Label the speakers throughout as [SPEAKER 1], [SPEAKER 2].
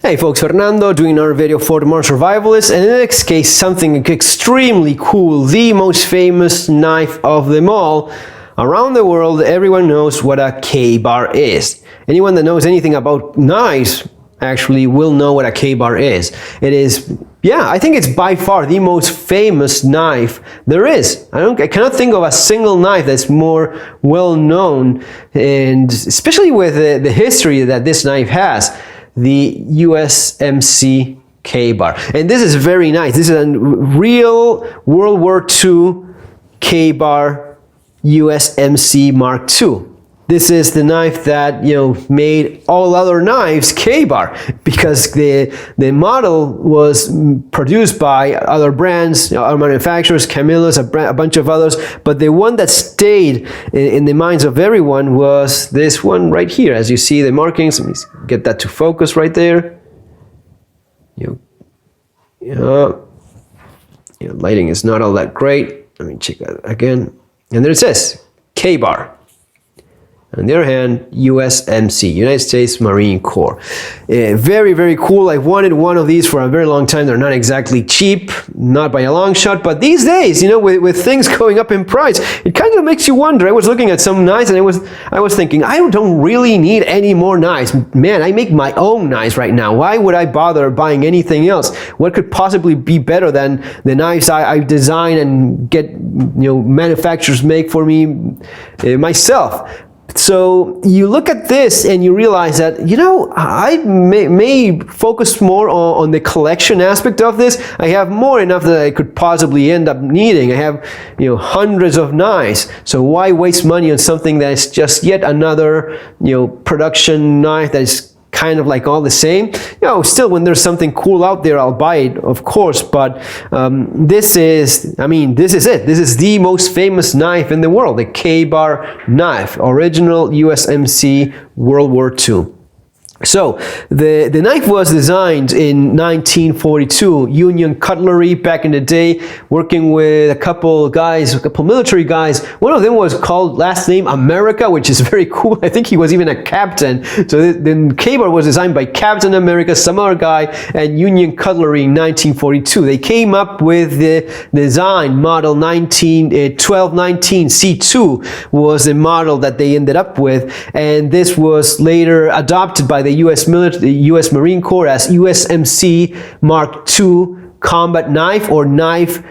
[SPEAKER 1] Hey folks, Fernando doing another video for the Modern Survivalist, and in this case something extremely cool, the most famous knife of them all. Around the world everyone knows what a K-bar is. Anyone that knows anything about knives actually will know what a K-bar is. It is, yeah, I think it's by far the most famous knife there is. I cannot think of a single knife that's more well known, and especially with the history that this knife has. The USMC K-bar, and this is very nice. This is a real World War II K-bar USMC Mark II. This is the knife that, you know, made all other knives K-bar, because the model was produced by other brands, other manufacturers, Camillus, a bunch of others, but the one that stayed in the minds of everyone was this one right here. As you see the markings, let me get that to focus right there. Lighting is not all that great. Let me check that again. And there it says K-bar. On the other hand, USMC, United States Marine Corps. Very, very cool. I wanted one of these for a very long time. They're not exactly cheap, not by a long shot, but these days, you know, with things going up in price, it kind of makes you wonder. I was looking at some knives and I was thinking, I don't really need any more knives. Man, I make my own knives right now. Why would I bother buying anything else? What could possibly be better than the knives I design and get, you know, manufacturers make for me myself? So you look at this and you realize that, you know, I may focus more on the collection aspect of this. I have more enough that I could possibly end up needing. I have, you know, hundreds of knives. So why waste money on something that is just yet another, you know, production knife that is kind of like all the same? You know, still, when there's something cool out there, I'll buy it, of course, but this is it. This is the most famous knife in the world, the K-bar knife, original USMC, World War II. So the knife was designed in 1942, Union Cutlery back in the day, working with a couple military guys. One of them was called last name America, which is very cool. I think he was even a captain. So the K-bar was designed by Captain America, some other guy, and Union Cutlery in 1942. They came up with the design model 1219 C2 was the model that they ended up with, and this was later adopted by the US Marine Corps as USMC Mark II combat knife, or knife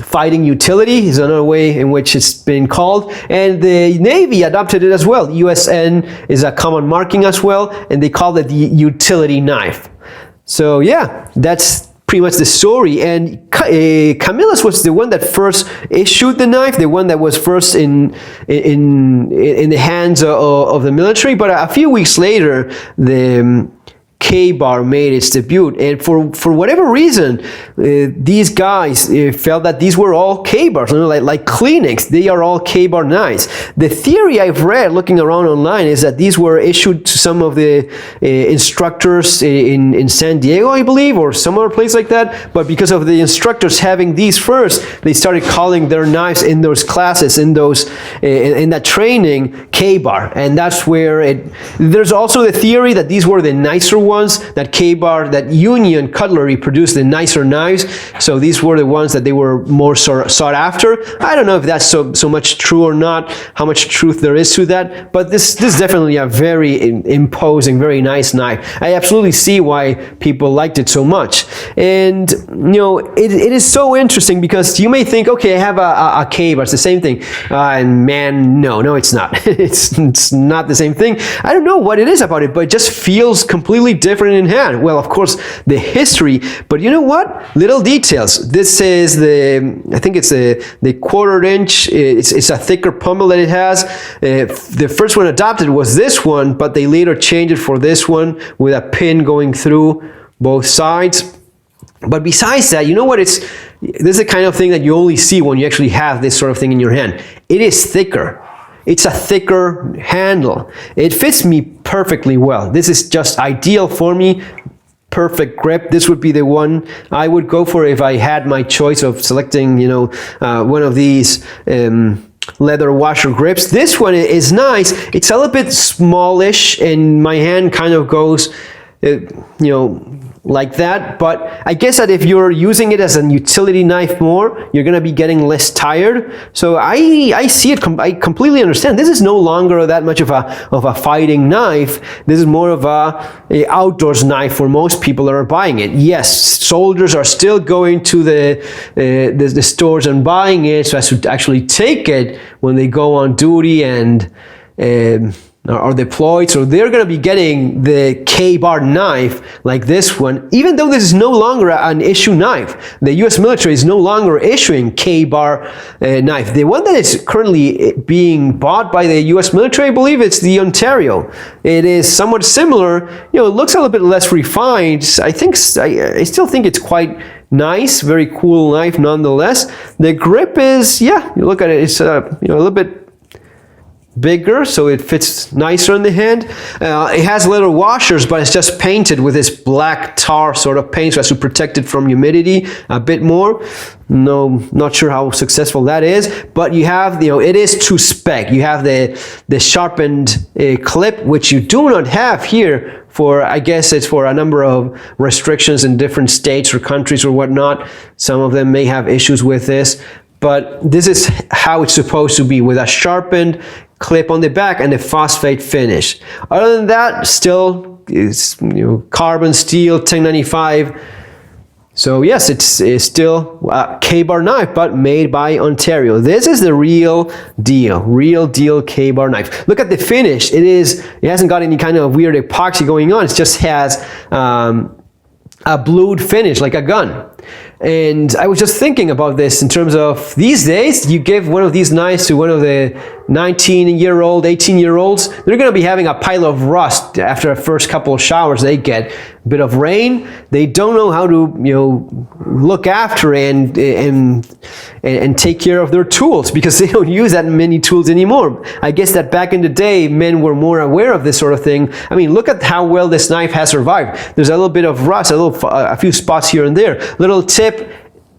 [SPEAKER 1] fighting utility is another way in which it's been called, and the Navy adopted it as well. USN is a common marking as well, and they called it the utility knife. So yeah, that's pretty much the story. And Camillus was the one that first issued the knife, the one that was first in the hands of the military. But a few weeks later, the K-bar made its debut, and for whatever reason, these guys felt that these were all K-bars, you know, like Kleenex. They are all K-bar knives. The theory I've read looking around online is that these were issued to some of the instructors in San Diego, I believe, or some other place like that. But because of the instructors having these first, they started calling their knives in those classes, in that training, K-bar, and that's where there's also the theory that these were the nicer ones. That K-bar, that Union Cutlery produced the nicer knives, so these were the ones that they were more sought after. I don't know if that's so much true or not, how much truth there is to that, but this is definitely a very imposing, very nice knife. I absolutely see why people liked it so much. And you know, it is so interesting, because you may think, okay, I have a K-bar, it's the same thing, and man, no, it's not. it's not the same thing. I don't know what it is about it, but it just feels completely different in hand. Well, of course, the history, but you know what? Little details. This is I think it's the 1/4 inch. It's a thicker pommel that it has. The first one adopted was this one, but they later changed it for this one with a pin going through both sides. But besides that, you know what? This is the kind of thing that you only see when you actually have this sort of thing in your hand. It is thicker. It's a thicker handle. It fits me perfectly well. This is just ideal for me. Perfect grip. This would be the one I would go for if I had my choice of selecting, you know, one of these leather washer grips. This one is nice. It's a little bit smallish, and my hand kind of goes you know, like that. But I guess that if you're using it as a utility knife more, you're gonna be getting less tired. So I see it, I completely understand. This is no longer that much of a fighting knife. This is more of a outdoors knife for most people that are buying it. Yes, soldiers are still going to the stores and buying it so as to actually take it when they go on duty and are deployed, so they're going to be getting the K-bar knife like this one, even though this is no longer an issue knife. The US military is no longer issuing K-bar knife. The one that is currently being bought by the US military, I believe it's the Ontario. It is somewhat similar, you know, it looks a little bit less refined. I still think it's quite nice, very cool knife nonetheless. The grip is, yeah, you look at it, it's you know, a little bit bigger, so it fits nicer in the hand. It has little washers, but it's just painted with this black tar sort of paint so as to protect it from humidity a bit more. No, not sure how successful that is, but you have, you know, it is to spec. You have the sharpened clip, which you do not have here for, I guess it's for a number of restrictions in different states or countries or whatnot. Some of them may have issues with this, but this is how it's supposed to be, with a sharpened clip on the back and a phosphate finish. Other than that, still it's, you know, carbon steel 1095. So yes, it's still a K-bar knife, but made by Ontario. This is the real deal K-bar knife. Look at the finish. It hasn't got any kind of weird epoxy going on. It just has a blued finish like a gun. And I was just thinking about this in terms of these days, you give one of these knives to one of the 19-year-old, 18-year-olds, they're going to be having a pile of rust after the first couple of showers they get. A bit of rain, they don't know how to, you know, look after and take care of their tools, because they don't use that many tools anymore. I guess that back in the day, men were more aware of this sort of thing. I mean, look at how well this knife has survived. There's a little bit of rust, a few spots here and there. Little tip,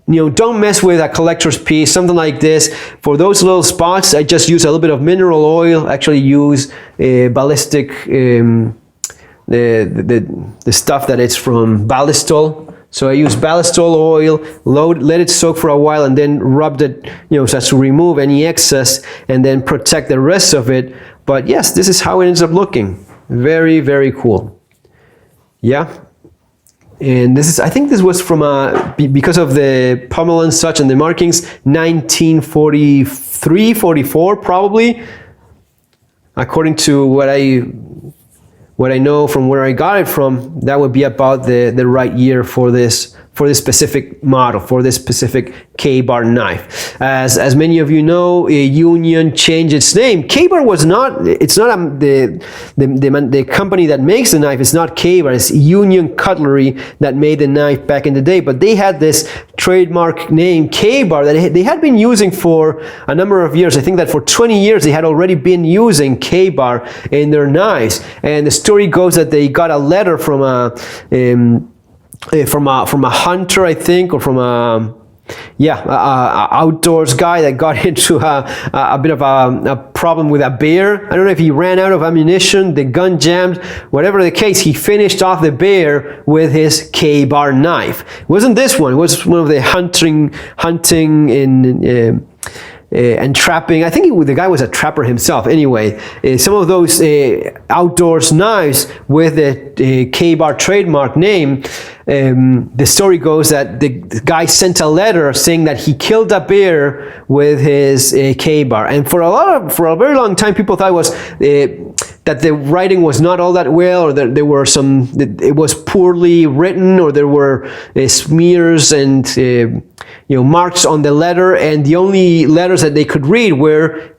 [SPEAKER 1] you know, don't mess with a collector's piece, something like this. For those little spots, I just use a little bit of mineral oil. Actually use ballistic, the stuff that it's from Ballistol. So I use Ballistol oil, let it soak for a while, and then rubbed it, you know, so as to remove any excess and then protect the rest of it. But yes, this is how it ends up looking. Very, very cool. Yeah. And this is, I think this was from because of the pommel and such and the markings, 1943, 44 probably, according to what I know from where I got it from. That would be about the right year for this specific model, for this specific K-bar knife. As many of you know, Union changed its name. K-bar was not, it's not the company that makes the knife. It's not K-bar, it's Union Cutlery that made the knife back in the day. But they had this trademark name, K-bar, that they had been using for a number of years. I think that for 20 years they had already been using K-bar in their knives. And the story goes that they got a letter from a hunter, I think, or from a outdoors guy that got into a bit of a problem with a bear. I don't know if he ran out of ammunition, the gun jammed, whatever the case, he finished off the bear with his K-bar knife. It wasn't this one, it was one of the hunting and trapping. I think the guy was a trapper himself. Anyway, some of those outdoors knives with the K-bar trademark name, the story goes that the guy sent a letter saying that he killed a bear with his K-bar. And for a very long time, people thought it was that the writing was not all that well, or that there were it was poorly written, or there were smears and marks on the letter, and the only letters that they could read were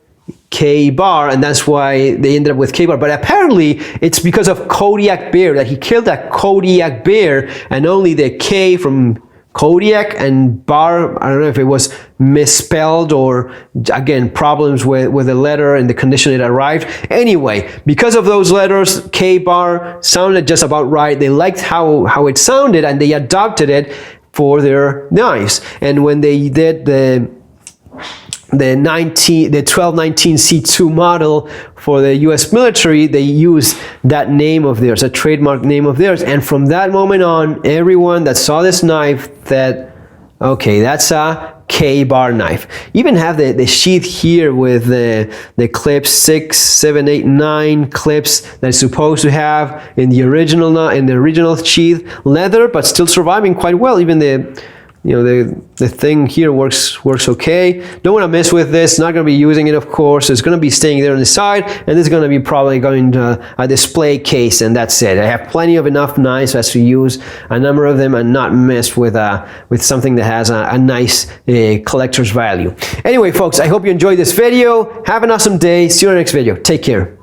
[SPEAKER 1] K-bar, and that's why they ended up with K-bar. But apparently it's because of Kodiak bear, that he killed a Kodiak bear, and only the K from Kodiak and bar, I don't know if it was misspelled or, again, problems with the letter and the condition it arrived. Anyway, because of those letters, K-bar sounded just about right. They liked how it sounded, and they adopted it for their knives. And when they did the the 1219C2 model for the US military, they use that name of theirs, a trademark name of theirs. And from that moment on, everyone that saw this knife said, okay, that's a K-bar knife. Even have the sheath here with the clips, 6, 7, 8, 9 clips that it's supposed to have in the original sheath, leather, but still surviving quite well. Even the thing here works okay. Don't want to mess with this. Not going to be using it, of course. It's going to be staying there on the side, and this is going to be probably going to a display case, and that's it. I have plenty of enough knives as to use a number of them and not mess with something that has a nice collector's value. Anyway, folks, I hope you enjoyed this video. Have an awesome day. See you in the next video. Take care.